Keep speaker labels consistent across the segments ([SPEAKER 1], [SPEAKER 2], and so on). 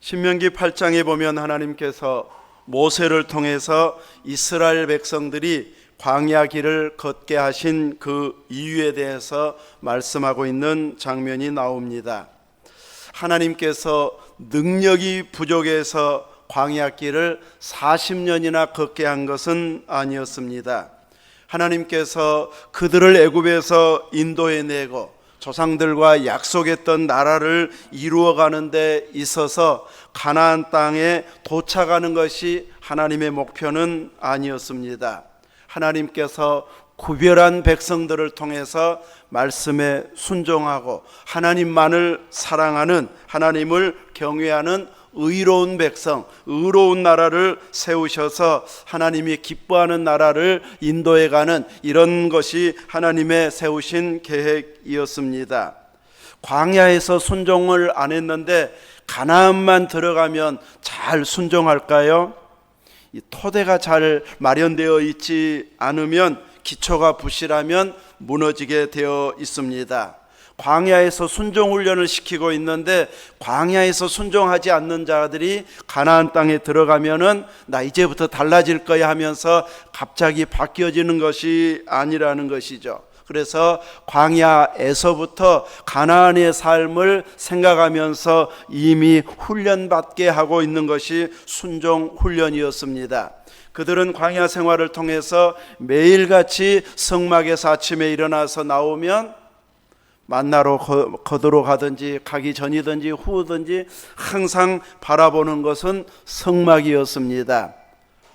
[SPEAKER 1] 신명기 8장에 보면 하나님께서 모세를 통해서 이스라엘 백성들이 광야 길을 걷게 하신 그 이유에 대해서 말씀하고 있는 장면이 나옵니다. 하나님께서 능력이 부족해서 광야 길을 40년이나 걷게 한 것은 아니었습니다. 하나님께서 그들을 애굽에서 인도해내고 조상들과 약속했던 나라를 이루어가는 데 있어서 가나안 땅에 도착하는 것이 하나님의 목표는 아니었습니다. 하나님께서 구별한 백성들을 통해서 말씀에 순종하고 하나님만을 사랑하는, 하나님을 경외하는 의로운 백성, 의로운 나라를 세우셔서 하나님이 기뻐하는 나라를 인도해가는 이런 것이 하나님의 세우신 계획이었습니다. 광야에서 순종을 안 했는데 가나안만 들어가면 잘 순종할까요? 이 토대가 잘 마련되어 있지 않으면, 기초가 부실하면 무너지게 되어 있습니다. 광야에서 순종 훈련을 시키고 있는데 광야에서 순종하지 않는 자들이 가나안 땅에 들어가면은 나 이제부터 달라질 거야 하면서 갑자기 바뀌어지는 것이 아니라는 것이죠. 그래서 광야에서부터 가나안의 삶을 생각하면서 이미 훈련받게 하고 있는 것이 순종 훈련이었습니다. 그들은 광야 생활을 통해서 매일같이 성막에서 아침에 일어나서 나오면 만나러 거두러 가든지 가기 전이든지 후든지 항상 바라보는 것은 성막이었습니다.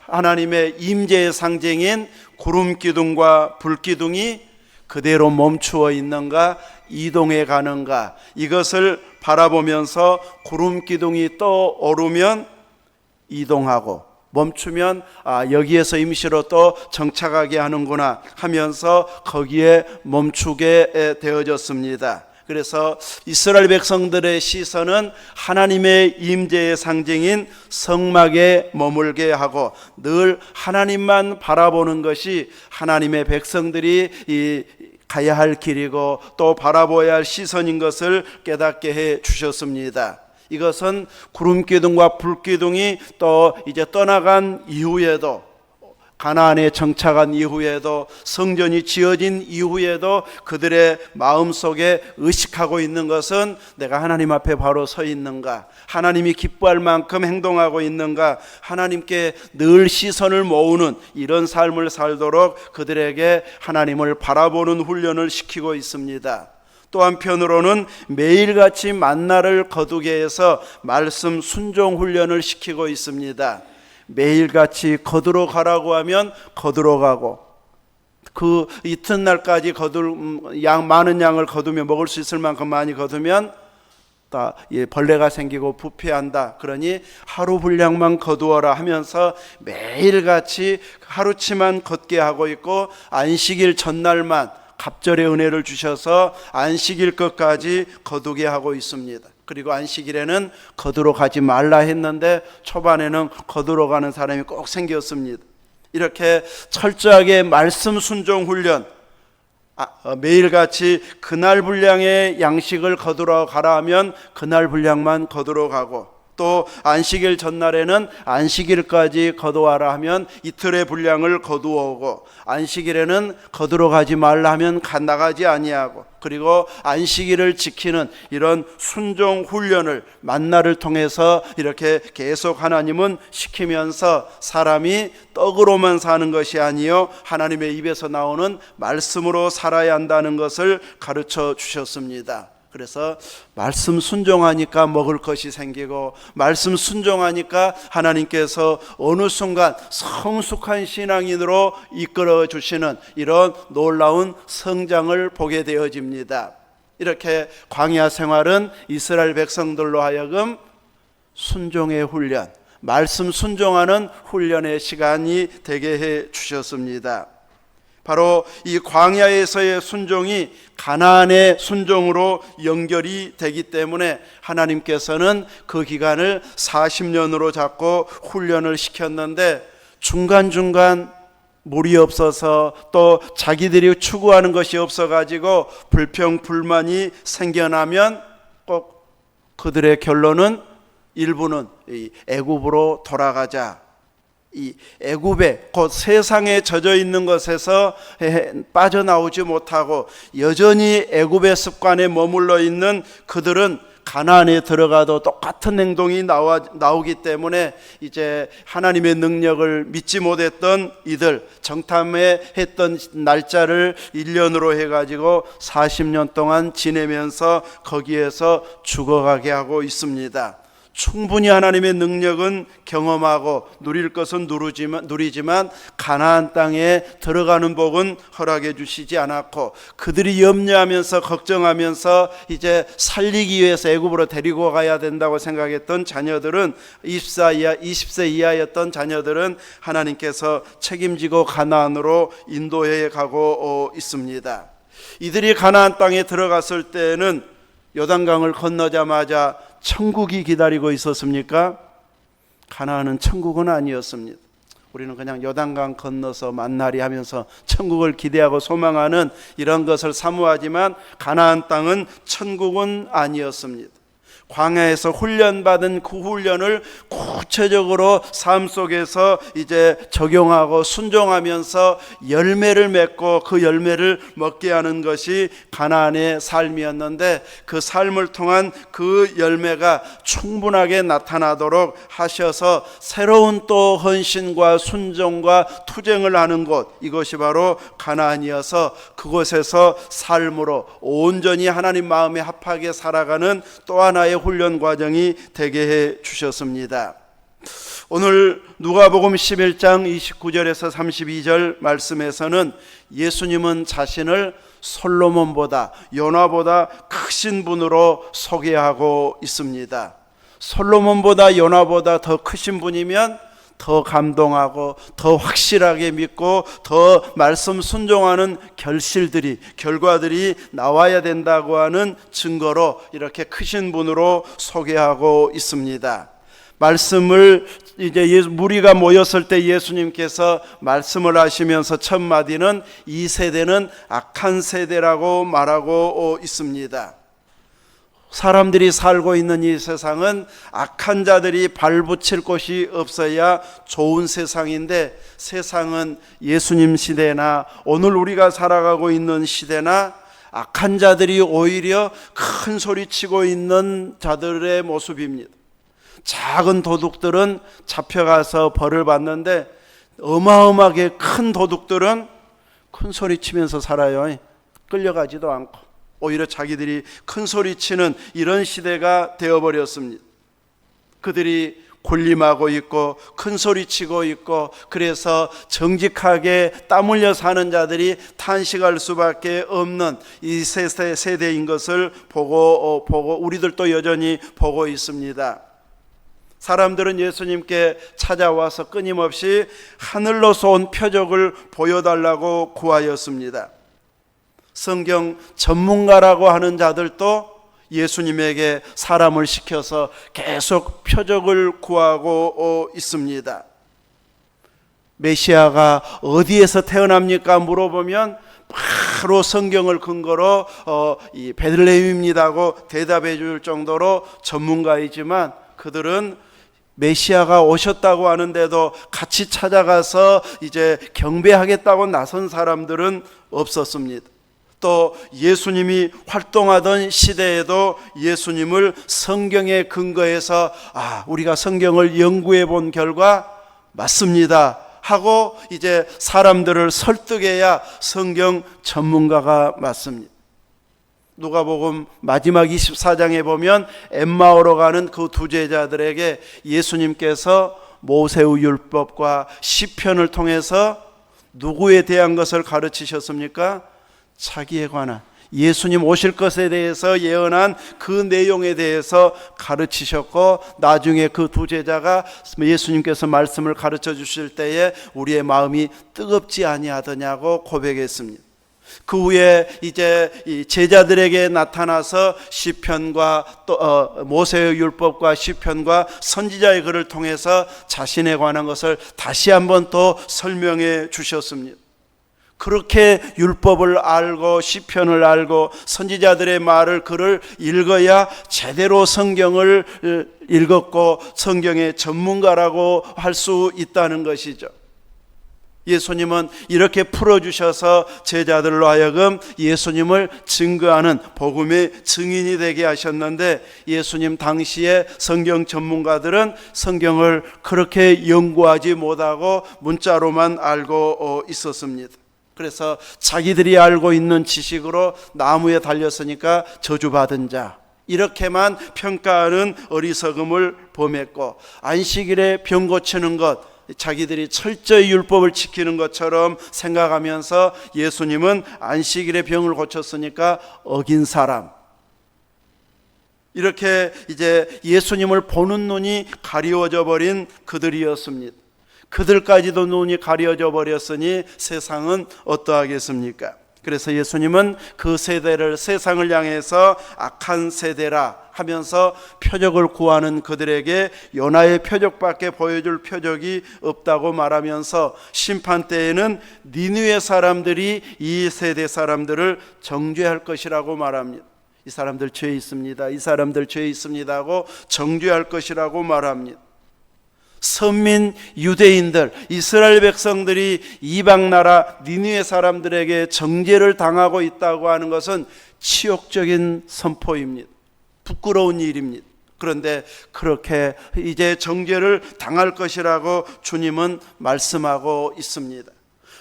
[SPEAKER 1] 하나님의 임재의 상징인 구름기둥과 불기둥이 그대로 멈추어 있는가 이동해 가는가, 이것을 바라보면서 구름기둥이 떠오르면 이동하고 멈추면 여기에서 임시로 또 정착하게 하는구나 하면서 거기에 멈추게 되어졌습니다. 그래서 이스라엘 백성들의 시선은 하나님의 임재의 상징인 성막에 머물게 하고 늘 하나님만 바라보는 것이 하나님의 백성들이 가야 할 길이고 또 바라보아야 할 시선인 것을 깨닫게 해 주셨습니다. 이것은 구름기둥과 불기둥이 또 이제 떠나간 이후에도, 가나안에 정착한 이후에도, 성전이 지어진 이후에도 그들의 마음속에 의식하고 있는 것은 내가 하나님 앞에 바로 서 있는가, 하나님이 기뻐할 만큼 행동하고 있는가, 하나님께 늘 시선을 모으는 이런 삶을 살도록 그들에게 하나님을 바라보는 훈련을 시키고 있습니다. 또 한편으로는 매일같이 만나를 거두게 해서 말씀 순종 훈련을 시키고 있습니다. 매일같이 거두러 가라고 하면 거두러 가고, 그 이튿날까지 많은 양을 거두며 먹을 수 있을 만큼 많이 거두면 벌레가 생기고 부패한다. 그러니 하루 분량만 거두어라 하면서 매일같이 하루치만 걷게 하고 있고, 안식일 전날만 갑절의 은혜를 주셔서 안식일 것까지 거두게 하고 있습니다. 그리고 안식일에는 거두러 가지 말라 했는데 초반에는 거두러 가는 사람이 꼭 생겼습니다. 이렇게 철저하게 말씀 순종 훈련, 매일같이 그날 분량의 양식을 거두러 가라 하면 그날 분량만 거두러 가고, 또 안식일 전날에는 안식일까지 거두어라 하면 이틀의 분량을 거두어오고, 안식일에는 거두러 가지 말라 하면 나가지 아니하고, 그리고 안식일을 지키는 이런 순종 훈련을 만나를 통해서 이렇게 계속 하나님은 시키면서 사람이 떡으로만 사는 것이 아니요 하나님의 입에서 나오는 말씀으로 살아야 한다는 것을 가르쳐 주셨습니다. 그래서 말씀 순종하니까 먹을 것이 생기고, 말씀 순종하니까 하나님께서 어느 순간 성숙한 신앙인으로 이끌어 주시는 이런 놀라운 성장을 보게 되어집니다. 이렇게 광야 생활은 이스라엘 백성들로 하여금 순종의 훈련, 말씀 순종하는 훈련의 시간이 되게 해 주셨습니다. 바로 이 광야에서의 순종이 가나안의 순종으로 연결이 되기 때문에 하나님께서는 그 기간을 40년으로 잡고 훈련을 시켰는데, 중간중간 물이 없어서 또 자기들이 추구하는 것이 없어가지고 불평 불만이 생겨나면 꼭 그들의 결론은 일부는 이 애굽으로 돌아가자. 이 애굽에 곧 세상에 젖어 있는 것에서 빠져나오지 못하고 여전히 애굽의 습관에 머물러 있는 그들은 가나안에 들어가도 똑같은 행동이 나오기 때문에 이제 하나님의 능력을 믿지 못했던 이들, 정탐에 했던 날짜를 1년으로 해가지고 40년 동안 지내면서 거기에서 죽어가게 하고 있습니다. 충분히 하나님의 능력은 경험하고 누릴 것은 누리지만 가나안 땅에 들어가는 복은 허락해 주시지 않았고, 그들이 염려하면서 걱정하면서 이제 살리기 위해서 애굽으로 데리고 가야 된다고 생각했던 자녀들은 20세 이하였던 자녀들은 하나님께서 책임지고 가나안으로 인도해 가고 있습니다. 이들이 가나안 땅에 들어갔을 때는 요단강을 건너자마자 천국이 기다리고 있었습니까? 가나안은 천국은 아니었습니다. 우리는 그냥 요단강 건너서 만나리 하면서 천국을 기대하고 소망하는 이런 것을 사모하지만 가나안 땅은 천국은 아니었습니다. 광야에서 훈련받은 그 훈련을 구체적으로 삶 속에서 이제 적용하고 순종하면서 열매를 맺고 그 열매를 먹게 하는 것이 가나안의 삶이었는데, 그 삶을 통한 그 열매가 충분하게 나타나도록 하셔서 새로운 또 헌신과 순종과 투쟁을 하는 곳, 이것이 바로 가나안이어서 그곳에서 삶으로 온전히 하나님 마음에 합하게 살아가는 또 하나의 훈련 과정이 되게 해 주셨습니다. 오늘 누가복음 11장 29절에서 32절 말씀에서는 예수님은 자신을 솔로몬보다 요나보다 크신 분으로 소개하고 있습니다. 솔로몬보다 요나보다 더 크신 분이면 더 감동하고 더 확실하게 믿고 더 말씀 순종하는 결과들이 나와야 된다고 하는 증거로 이렇게 크신 분으로 소개하고 있습니다. 말씀을 이제 무리가 모였을 때 예수님께서 말씀을 하시면서 첫 마디는 이 세대는 악한 세대라고 말하고 있습니다. 사람들이 살고 있는 이 세상은 악한 자들이 발붙일 곳이 없어야 좋은 세상인데, 세상은 예수님 시대나 오늘 우리가 살아가고 있는 시대나 악한 자들이 오히려 큰 소리치고 있는 자들의 모습입니다. 작은 도둑들은 잡혀가서 벌을 받는데 어마어마하게 큰 도둑들은 큰 소리치면서 살아요. 끌려가지도 않고 오히려 자기들이 큰 소리치는 이런 시대가 되어버렸습니다. 그들이 군림하고 있고 큰 소리치고 있고, 그래서 정직하게 땀 흘려 사는 자들이 탄식할 수밖에 없는 이 세대인 것을 보고 우리들도 여전히 보고 있습니다. 사람들은 예수님께 찾아와서 끊임없이 하늘로서 온 표적을 보여달라고 구하였습니다. 성경 전문가라고 하는 자들도 예수님에게 사람을 시켜서 계속 표적을 구하고 있습니다. 메시아가 어디에서 태어납니까? 물어보면 바로 성경을 근거로 이 베들레헴입니다고 대답해 줄 정도로 전문가이지만, 그들은 메시아가 오셨다고 하는데도 같이 찾아가서 이제 경배하겠다고 나선 사람들은 없었습니다. 또 예수님이 활동하던 시대에도 예수님을 성경에 근거해서 우리가 성경을 연구해 본 결과 맞습니다 하고 이제 사람들을 설득해야 성경 전문가가 맞습니다. 누가복음 마지막 24장에 보면 엠마오로 가는 그 두 제자들에게 예수님께서 모세의 율법과 시편을 통해서 누구에 대한 것을 가르치셨습니까? 자기에 관한, 예수님 오실 것에 대해서 예언한 그 내용에 대해서 가르치셨고, 나중에 그 두 제자가 예수님께서 말씀을 가르쳐 주실 때에 우리의 마음이 뜨겁지 아니하더냐고 고백했습니다. 그 후에 이제 이 제자들에게 나타나서 시편과 또 모세의 율법과 시편과 선지자의 글을 통해서 자신에 관한 것을 다시 한번 또 설명해 주셨습니다. 그렇게 율법을 알고 시편을 알고 선지자들의 말을 글을 읽어야 제대로 성경을 읽었고 성경의 전문가라고 할 수 있다는 것이죠. 예수님은 이렇게 풀어주셔서 제자들로 하여금 예수님을 증거하는 복음의 증인이 되게 하셨는데, 예수님 당시에 성경 전문가들은 성경을 그렇게 연구하지 못하고 문자로만 알고 있었습니다. 그래서 자기들이 알고 있는 지식으로 나무에 달렸으니까 저주받은 자, 이렇게만 평가하는 어리석음을 범했고, 안식일에 병 고치는 것, 자기들이 철저히 율법을 지키는 것처럼 생각하면서 예수님은 안식일에 병을 고쳤으니까 어긴 사람, 이렇게 이제 예수님을 보는 눈이 가리워져 버린 그들이었습니다. 그들까지도 눈이 가려져 버렸으니 세상은 어떠하겠습니까? 그래서 예수님은 그 세대를, 세상을 향해서 악한 세대라 하면서 표적을 구하는 그들에게 요나의 표적밖에 보여줄 표적이 없다고 말하면서 심판 때에는 니느웨 사람들이 이 세대 사람들을 정죄할 것이라고 말합니다. 이 사람들 죄 있습니다, 이 사람들 죄 있습니다 하고 정죄할 것이라고 말합니다. 선민 유대인들, 이스라엘 백성들이 이방나라 니느웨 사람들에게 정죄를 당하고 있다고 하는 것은 치욕적인 선포입니다. 부끄러운 일입니다. 그런데 그렇게 이제 정죄를 당할 것이라고 주님은 말씀하고 있습니다.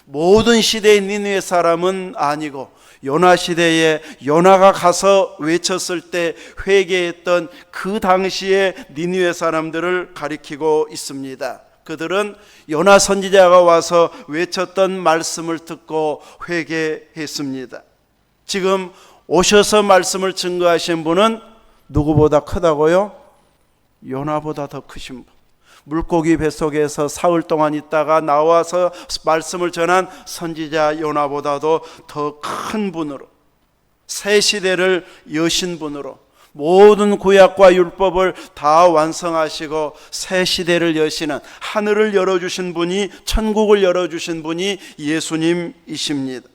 [SPEAKER 1] 모든 시대의 니느웨 사람은 아니고 요나 시대에 요나가 가서 외쳤을 때 회개했던 그 당시의 니느웨 사람들을 가리키고 있습니다. 그들은 요나 선지자가 와서 외쳤던 말씀을 듣고 회개했습니다. 지금 오셔서 말씀을 증거하신 분은 누구보다 크다고요? 요나보다 더 크신 분. 물고기 뱃속에서 사흘 동안 있다가 나와서 말씀을 전한 선지자 요나보다도 더 큰 분으로, 새 시대를 여신 분으로, 모든 구약과 율법을 다 완성하시고 새 시대를 여시는, 하늘을 열어주신 분이, 천국을 열어주신 분이 예수님이십니다.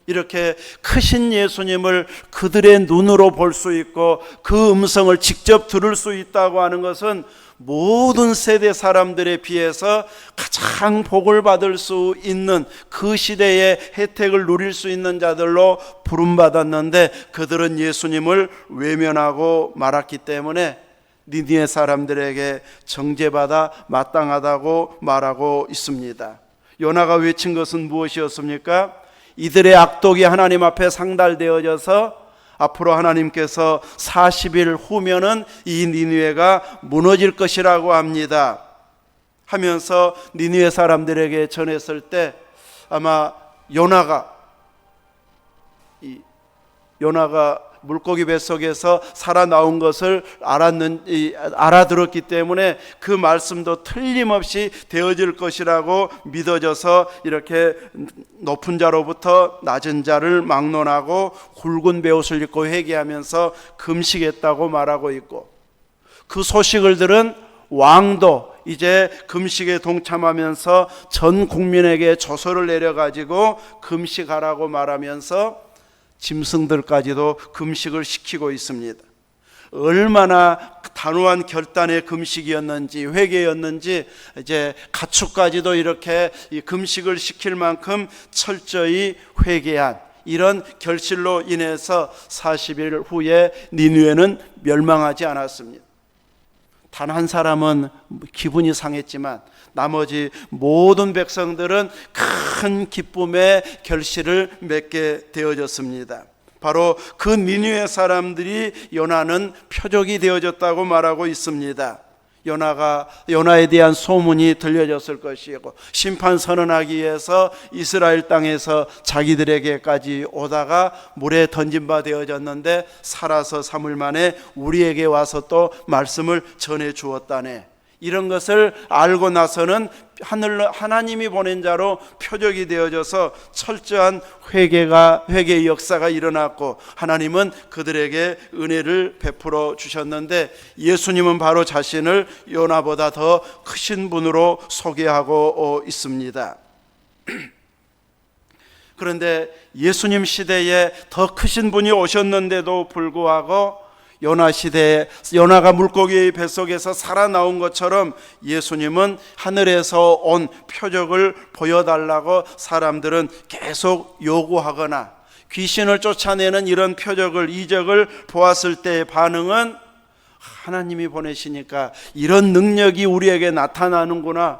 [SPEAKER 1] 이렇게 크신 예수님을 그들의 눈으로 볼 수 있고 그 음성을 직접 들을 수 있다고 하는 것은 모든 세대 사람들에 비해서 가장 복을 받을 수 있는, 그 시대의 혜택을 누릴 수 있는 자들로 부름받았는데 그들은 예수님을 외면하고 말았기 때문에 니느웨 사람들에게 정죄받아 마땅하다고 말하고 있습니다. 요나가 외친 것은 무엇이었습니까? 이들의 악독이 하나님 앞에 상달되어져서 앞으로 하나님께서 40일 후면은 이 니느웨가 무너질 것이라고 합니다 하면서 니느웨 사람들에게 전했을 때 아마 요나가 물고기 뱃속에서 살아나온 것을 알아들었기 때문에 그 말씀도 틀림없이 되어질 것이라고 믿어져서 이렇게 높은 자로부터 낮은 자를 막론하고 굵은 베옷을 입고 회개하면서 금식했다고 말하고 있고, 그 소식을 들은 왕도 이제 금식에 동참하면서 전 국민에게 조서를 내려가지고 금식하라고 말하면서 짐승들까지도 금식을 시키고 있습니다. 얼마나 단호한 결단의 금식이었는지, 회개였는지, 이제 가축까지도 이렇게 금식을 시킬 만큼 철저히 회개한 이런 결실로 인해서 40일 후에 니느웨는 멸망하지 않았습니다. 단 한 사람은 기분이 상했지만 나머지 모든 백성들은 큰 기쁨의 결실을 맺게 되어졌습니다. 바로 그 니느웨 사람들이 요나는 표적이 되어졌다고 말하고 있습니다. 요나에 대한 소문이 들려졌을 것이고 심판 선언하기 위해서 이스라엘 땅에서 자기들에게까지 오다가 물에 던진 바 되어졌는데 살아서 3일 만에 우리에게 와서 또 말씀을 전해 주었다네. 이런 것을 알고 나서는 하나님이 보낸 자로 표적이 되어져서 철저한 회개의 역사가 일어났고 하나님은 그들에게 은혜를 베풀어 주셨는데, 예수님은 바로 자신을 요나보다 더 크신 분으로 소개하고 있습니다. 그런데 예수님 시대에 더 크신 분이 오셨는데도 불구하고 요나 시대에 요나가 물고기 뱃속에서 살아나온 것처럼 예수님은 하늘에서 온 표적을 보여달라고 사람들은 계속 요구하거나 귀신을 쫓아내는 이런 표적을, 이적을 보았을 때의 반응은 하나님이 보내시니까 이런 능력이 우리에게 나타나는구나.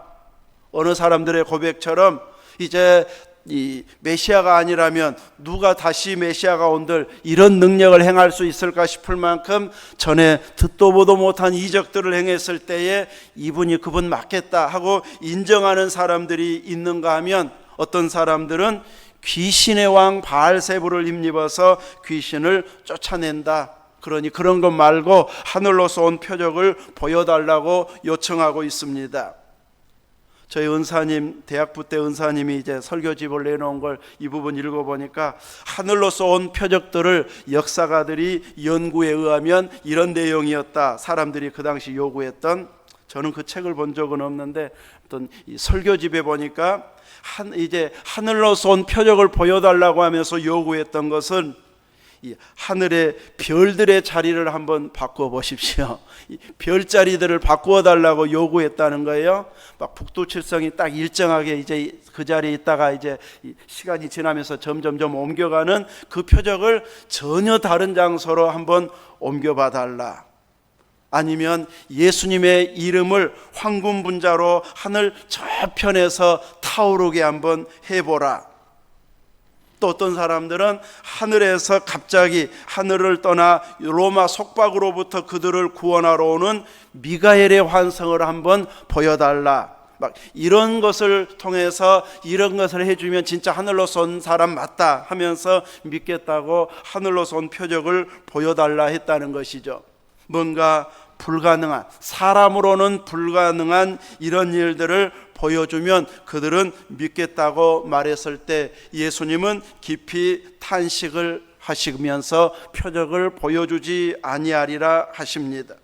[SPEAKER 1] 어느 사람들의 고백처럼 이제 이 메시아가 아니라면 누가 다시 메시아가 온들 이런 능력을 행할 수 있을까 싶을 만큼 전에 듣도 보도 못한 이적들을 행했을 때에 이분이 그분 맞겠다 하고 인정하는 사람들이 있는가 하면, 어떤 사람들은 귀신의 왕 바알세불을 힘입어서 귀신을 쫓아낸다, 그러니 그런 것 말고 하늘로서 온 표적을 보여달라고 요청하고 있습니다. 저희 은사님, 대학부 때 은사님이 이제 설교집을 내놓은 걸 이 부분 읽어보니까 하늘로서 온 표적들을 역사가들이 연구에 의하면 이런 내용이었다, 사람들이 그 당시 요구했던. 저는 그 책을 본 적은 없는데 어떤 이 설교집에 보니까 이제 하늘로서 온 표적을 보여달라고 하면서 요구했던 것은 이 하늘의 별들의 자리를 한번 바꾸어 보십시오. 이 별자리들을 바꾸어 달라고 요구했다는 거예요. 막 북두칠성이 딱 일정하게 이제 그 자리에 있다가 이제 시간이 지나면서 점점점 옮겨가는 그 표적을 전혀 다른 장소로 한번 옮겨봐 달라. 아니면 예수님의 이름을 황금 분자로 하늘 저편에서 타오르게 한번 해보라. 또 어떤 사람들은 하늘에서 갑자기 하늘을 떠나 로마 속박으로부터 그들을 구원하러 오는 미가엘의 환상을 한번 보여달라. 막 이런 것을 통해서 이런 것을 해주면 진짜 하늘로서 온 사람 맞다 하면서 믿겠다고 하늘로서 온 표적을 보여달라 했다는 것이죠. 뭔가 불가능한, 사람으로는 불가능한 이런 일들을 보여주면 그들은 믿겠다고 말했을 때 예수님은 깊이 탄식을 하시면서 표적을 보여주지 아니하리라 하십니다.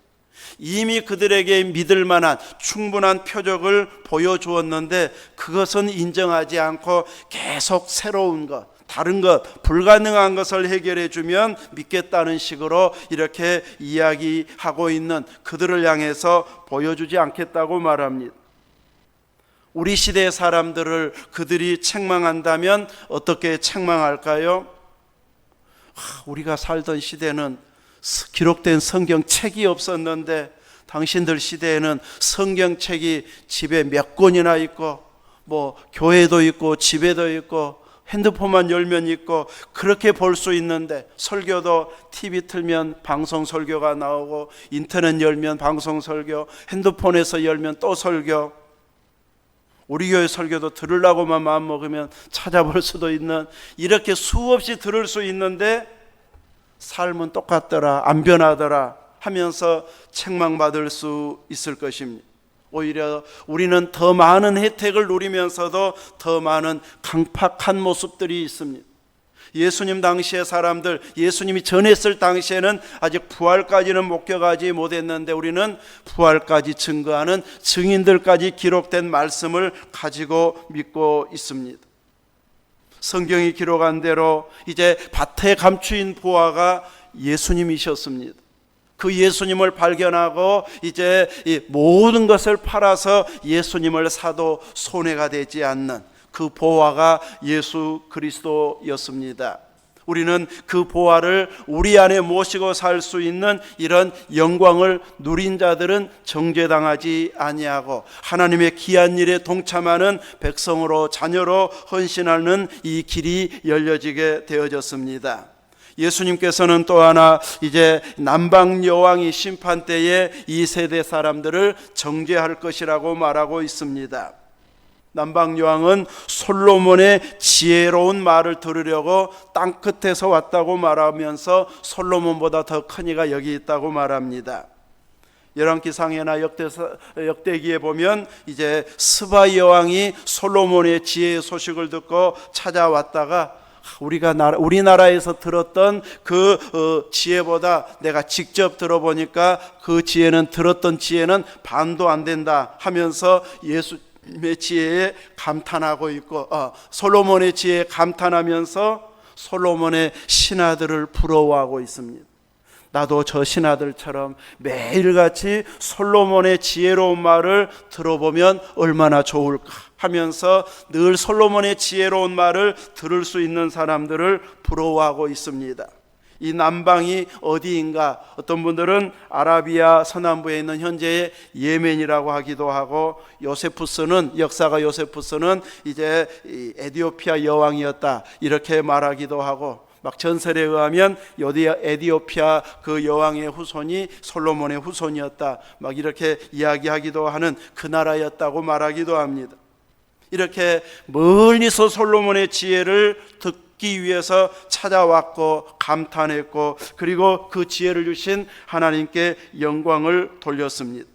[SPEAKER 1] 이미 그들에게 믿을 만한 충분한 표적을 보여주었는데 그것은 인정하지 않고 계속 새로운 것, 다른 것, 불가능한 것을 해결해 주면 믿겠다는 식으로 이렇게 이야기하고 있는 그들을 향해서 보여주지 않겠다고 말합니다. 우리 시대의 사람들을 그들이 책망한다면 어떻게 책망할까요? 우리가 살던 시대는 기록된 성경책이 없었는데 당신들 시대에는 성경책이 집에 몇 권이나 있고 뭐 교회도 있고 집에도 있고 핸드폰만 열면 있고 그렇게 볼 수 있는데, 설교도 TV 틀면 방송 설교가 나오고 인터넷 열면 방송 설교, 핸드폰에서 열면 또 설교, 우리 교회 설교도 들으려고만 마음먹으면 찾아볼 수도 있는, 이렇게 수없이 들을 수 있는데 삶은 똑같더라, 안 변하더라 하면서 책망받을 수 있을 것입니다. 오히려 우리는 더 많은 혜택을 누리면서도 더 많은 강팍한 모습들이 있습니다. 예수님 당시의 사람들, 예수님이 전했을 당시에는 아직 부활까지는 목격하지 못했는데 우리는 부활까지 증거하는 증인들까지 기록된 말씀을 가지고 믿고 있습니다. 성경이 기록한 대로 이제 밭에 감추인 보화가 예수님이셨습니다. 그 예수님을 발견하고 이제 이 모든 것을 팔아서 예수님을 사도 손해가 되지 않는 그 보화가 예수 그리스도였습니다. 우리는 그 보화를 우리 안에 모시고 살 수 있는 이런 영광을 누린 자들은 정죄당하지 아니하고 하나님의 귀한 일에 동참하는 백성으로, 자녀로 헌신하는 이 길이 열려지게 되어졌습니다. 예수님께서는 또 하나 이제 남방 여왕이 심판 때에 이 세대 사람들을 정죄할 것이라고 말하고 있습니다. 남방 여왕은 솔로몬의 지혜로운 말을 들으려고 땅 끝에서 왔다고 말하면서 솔로몬보다 더 큰 이가 여기 있다고 말합니다. 열왕기상에나 역대기에 보면 이제 스바 여왕이 솔로몬의 지혜의 소식을 듣고 찾아왔다가 우리나라에서 들었던 그 지혜보다 내가 직접 들어보니까 그 지혜는, 들었던 지혜는 반도 안 된다 하면서 지혜에 감탄하고 있고 솔로몬의 지혜에 감탄하면서 솔로몬의 신하들을 부러워하고 있습니다. 나도 저 신하들처럼 매일같이 솔로몬의 지혜로운 말을 들어보면 얼마나 좋을까 하면서 늘 솔로몬의 지혜로운 말을 들을 수 있는 사람들을 부러워하고 있습니다. 이 남방이 어디인가? 어떤 분들은 아라비아 서남부에 있는 현재의 예멘이라고 하기도 하고, 역사가 요세푸스는 이제 에티오피아 여왕이었다 이렇게 말하기도 하고, 막 전설에 의하면 에티오피아 그 여왕의 후손이 솔로몬의 후손이었다 막 이렇게 이야기하기도 하는 그 나라였다고 말하기도 합니다. 이렇게 멀리서 솔로몬의 지혜를 듣기 위해서 찾아왔고 감탄했고, 그리고 그 지혜를 주신 하나님께 영광을 돌렸습니다.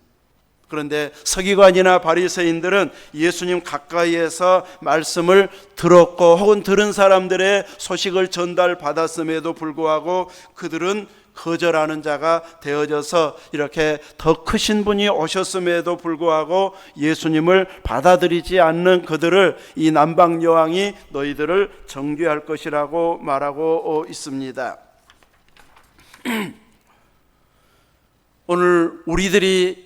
[SPEAKER 1] 그런데 서기관이나 바리새인들은 예수님 가까이에서 말씀을 들었고 혹은 들은 사람들의 소식을 전달받았음에도 불구하고 그들은 거절하는 자가 되어져서 이렇게 더 크신 분이 오셨음에도 불구하고 예수님을 받아들이지 않는 그들을 이 남방 여왕이 너희들을 정죄할 것이라고 말하고 있습니다. 오늘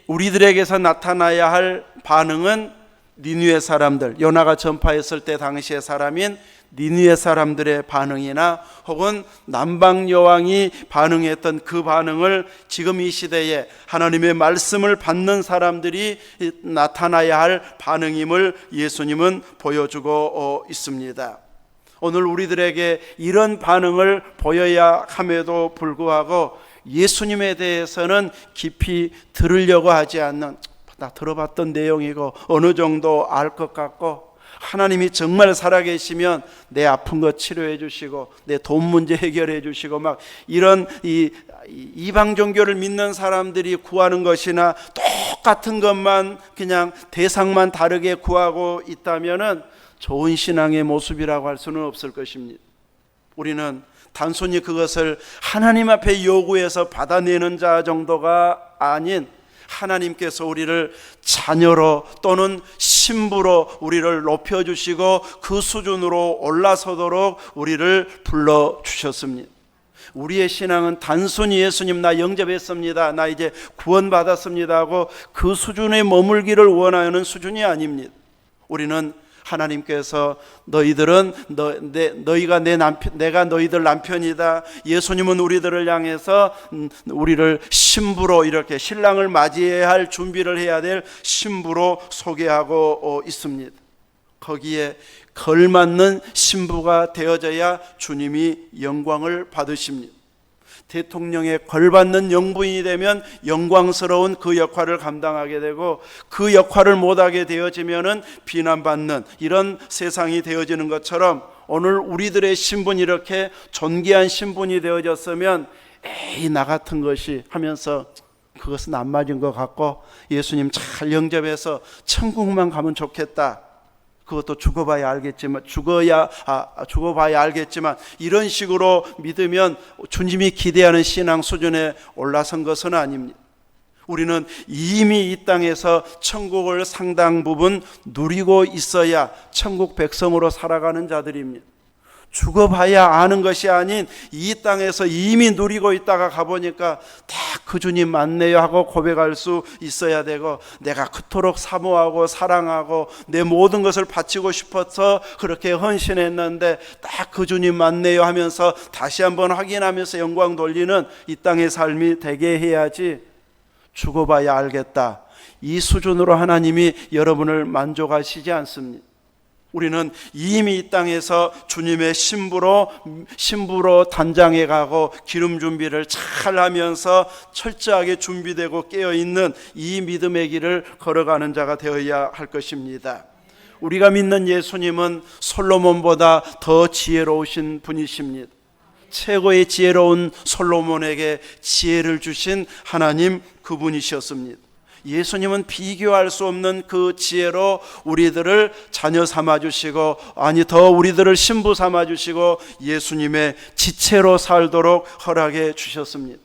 [SPEAKER 1] 우리들에게서 나타나야 할 반응은 니느웨 사람들, 요나가 전파했을 때 당시의 사람인 니느웨 사람들의 반응이나 혹은 남방 여왕이 반응했던 그 반응을 지금 이 시대에 하나님의 말씀을 받는 사람들이 나타나야 할 반응임을 예수님은 보여주고 있습니다. 오늘 우리들에게 이런 반응을 보여야 함에도 불구하고 예수님에 대해서는 깊이 들으려고 하지 않는, 나 들어봤던 내용이고 어느 정도 알 것 같고, 하나님이 정말 살아계시면 내 아픈 거 치료해 주시고 내 돈 문제 해결해 주시고 막 이런 이방 종교를 믿는 사람들이 구하는 것이나 똑같은 것만 그냥 대상만 다르게 구하고 있다면은 좋은 신앙의 모습이라고 할 수는 없을 것입니다. 우리는 단순히 그것을 하나님 앞에 요구해서 받아내는 자 정도가 아닌, 하나님께서 우리를 자녀로 또는 신부로 우리를 높여주시고 그 수준으로 올라서도록 우리를 불러주셨습니다. 우리의 신앙은 단순히 예수님 나 영접했습니다, 나 이제 구원받았습니다 하고 그 수준에 머물기를 원하는 수준이 아닙니다. 우리는 하나님께서 너희가 내 남편, 내가 너희들 남편이다. 예수님은 우리들을 향해서 우리를 신부로, 이렇게 신랑을 맞이해야 할 준비를 해야 될 신부로 소개하고 있습니다. 거기에 걸맞는 신부가 되어져야 주님이 영광을 받으십니다. 대통령에 걸받는 영부인이 되면 영광스러운 그 역할을 감당하게 되고, 그 역할을 못하게 되어지면은 비난받는 이런 세상이 되어지는 것처럼 오늘 우리들의 신분이 이렇게 존귀한 신분이 되어졌으면 에이 나 같은 것이 하면서 그것은 안 맞은 것 같고 예수님 잘 영접해서 천국만 가면 좋겠다, 그것도 죽어봐야 알겠지만 이런 식으로 믿으면 주님이 기대하는 신앙 수준에 올라선 것은 아닙니다. 우리는 이미 이 땅에서 천국을 상당 부분 누리고 있어야 천국 백성으로 살아가는 자들입니다. 죽어봐야 아는 것이 아닌 이 땅에서 이미 누리고 있다가 가보니까 다 그 주님 맞네요 하고 고백할 수 있어야 되고, 내가 그토록 사모하고 사랑하고 내 모든 것을 바치고 싶어서 그렇게 헌신했는데 딱 그 주님 맞네요 하면서 다시 한번 확인하면서 영광 돌리는 이 땅의 삶이 되게 해야지, 죽어봐야 알겠다 이 수준으로 하나님이 여러분을 만족하시지 않습니다. 우리는 이미 이 땅에서 주님의 신부로 단장해 가고 기름 준비를 잘 하면서 철저하게 준비되고 깨어있는 이 믿음의 길을 걸어가는 자가 되어야 할 것입니다. 우리가 믿는 예수님은 솔로몬보다 더 지혜로우신 분이십니다. 최고의 지혜로운 솔로몬에게 지혜를 주신 하나님, 그분이셨습니다. 예수님은 비교할 수 없는 그 지혜로 우리들을 자녀 삼아주시고, 아니 더 우리들을 신부 삼아주시고 예수님의 지체로 살도록 허락해 주셨습니다.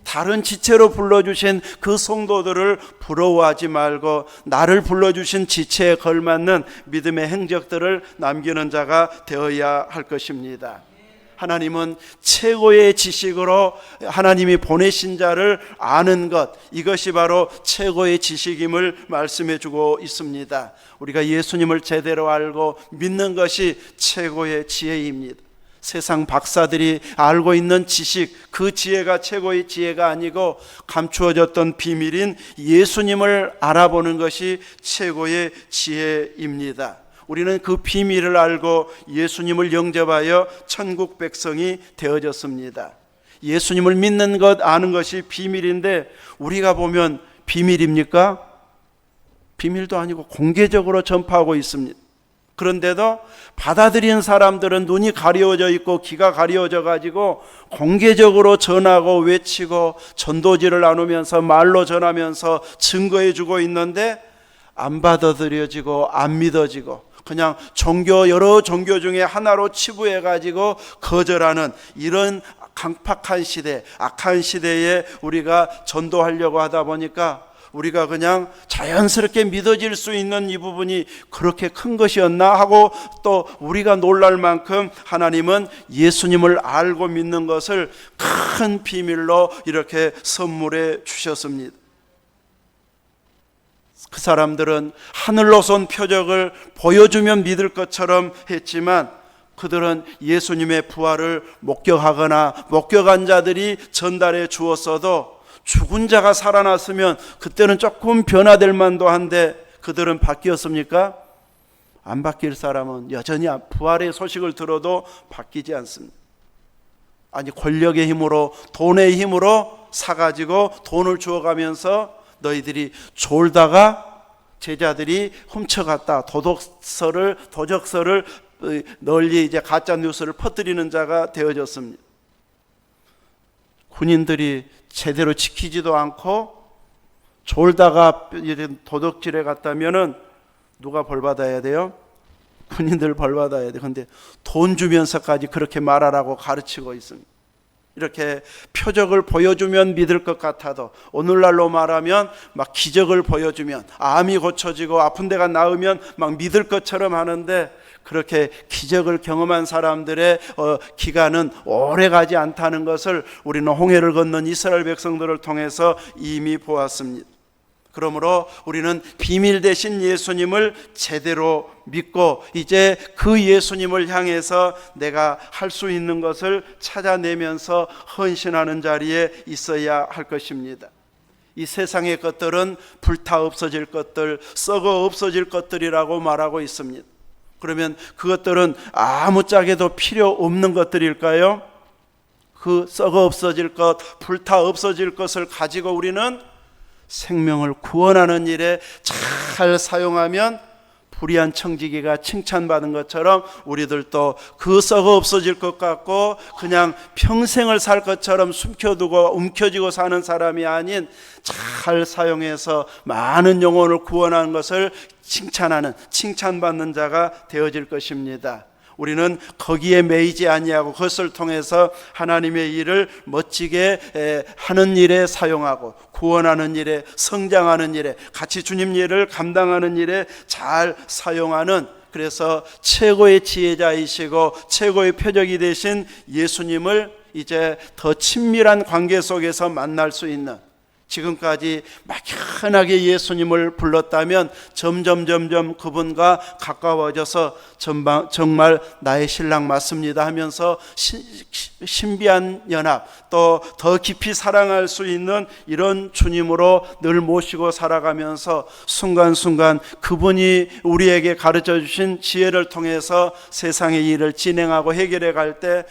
[SPEAKER 1] 다른 지체로 불러주신 그 성도들을 부러워하지 말고 나를 불러주신 지체에 걸맞는 믿음의 행적들을 남기는 자가 되어야 할 것입니다. 하나님은 최고의 지식으로 하나님이 보내신 자를 아는 것, 이것이 바로 최고의 지식임을 말씀해 주고 있습니다. 우리가 예수님을 제대로 알고 믿는 것이 최고의 지혜입니다. 세상 박사들이 알고 있는 지식, 그 지혜가 최고의 지혜가 아니고 감추어졌던 비밀인 예수님을 알아보는 것이 최고의 지혜입니다. 우리는 그 비밀을 알고 예수님을 영접하여 천국 백성이 되어졌습니다. 예수님을 믿는 것, 아는 것이 비밀인데 우리가 보면 비밀입니까? 비밀도 아니고 공개적으로 전파하고 있습니다. 그런데도 받아들인 사람들은 눈이 가려워져 있고 귀가 가려워져 가지고 공개적으로 전하고 외치고 전도지를 나누면서 말로 전하면서 증거해 주고 있는데 안 받아들여지고 안 믿어지고 그냥 여러 종교 중에 하나로 치부해 가지고 거절하는 이런 강팍한 시대, 악한 시대에 우리가 전도하려고 하다 보니까 우리가 그냥 자연스럽게 믿어질 수 있는 이 부분이 그렇게 큰 것이었나 하고 또 우리가 놀랄 만큼 하나님은 예수님을 알고 믿는 것을 큰 비밀로 이렇게 선물해 주셨습니다. 그 사람들은 하늘로서 온 표적을 보여주면 믿을 것처럼 했지만 그들은 예수님의 부활을 목격하거나 목격한 자들이 전달해 주었어도 죽은 자가 살아났으면 그때는 조금 변화될 만도 한데 그들은 바뀌었습니까? 안 바뀔 사람은 여전히 부활의 소식을 들어도 바뀌지 않습니다. 아니 권력의 힘으로 돈의 힘으로 사가지고 돈을 주어가면서 너희들이 졸다가 제자들이 훔쳐갔다 도적서를 널리 이제 가짜 뉴스를 퍼뜨리는 자가 되어졌습니다. 군인들이 제대로 지키지도 않고 졸다가 도둑질해 갔다면은 누가 벌 받아야 돼요? 군인들 벌 받아야 돼. 그런데 돈 주면서까지 그렇게 말하라고 가르치고 있습니다. 이렇게 표적을 보여주면 믿을 것 같아도 오늘날로 말하면 막 기적을 보여주면 암이 고쳐지고 아픈 데가 나으면 막 믿을 것처럼 하는데 그렇게 기적을 경험한 사람들의 기간은 오래 가지 않다는 것을 우리는 홍해를 건넌 이스라엘 백성들을 통해서 이미 보았습니다. 그러므로 우리는 비밀 되신 예수님을 제대로 믿고 이제 그 예수님을 향해서 내가 할 수 있는 것을 찾아내면서 헌신하는 자리에 있어야 할 것입니다. 이 세상의 것들은 불타 없어질 것들, 썩어 없어질 것들이라고 말하고 있습니다. 그러면 그것들은 아무짝에도 필요 없는 것들일까요? 그 썩어 없어질 것, 불타 없어질 것을 가지고 우리는 생명을 구원하는 일에 잘 사용하면 불의한 청지기가 칭찬받은 것처럼 우리들도 그 썩어 없어질 것 같고 그냥 평생을 살 것처럼 숨겨두고 움켜쥐고 사는 사람이 아닌 잘 사용해서 많은 영혼을 구원하는 것을 칭찬받는 자가 되어질 것입니다. 우리는 거기에 매이지 아니하고 그것을 통해서 하나님의 일을 멋지게 하는 일에 사용하고 구원하는 일에 성장하는 일에 같이 주님 일을 감당하는 일에 잘 사용하는 그래서 최고의 지혜자이시고 최고의 표적이 되신 예수님을 이제 더 친밀한 관계 속에서 만날 수 있는 지금까지 막연하게 예수님을 불렀다면 점점 그분과 가까워져서 정말 나의 신랑 맞습니다 하면서 신비한 연합 또 더 깊이 사랑할 수 있는 이런 주님으로 늘 모시고 살아가면서 순간순간 그분이 우리에게 가르쳐 주신 지혜를 통해서 세상의 일을 진행하고 해결해 갈 때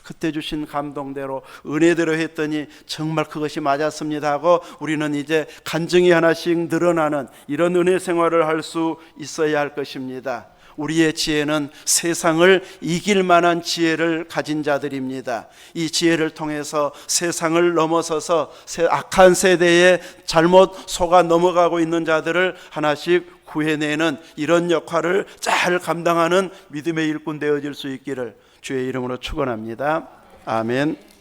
[SPEAKER 1] 그때 주신 감동대로 은혜대로 했더니 정말 그것이 맞았습니다 하고 우리는 이제 간증이 하나씩 늘어나는 이런 은혜 생활을 할 수 있어야 할 것입니다. 우리의 지혜는 세상을 이길 만한 지혜를 가진 자들입니다. 이 지혜를 통해서 세상을 넘어서서 악한 세대에 잘못 속아 넘어가고 있는 자들을 하나씩 구해내는 이런 역할을 잘 감당하는 믿음의 일꾼 되어질 수 있기를 주의 이름으로 축원합니다. 아멘.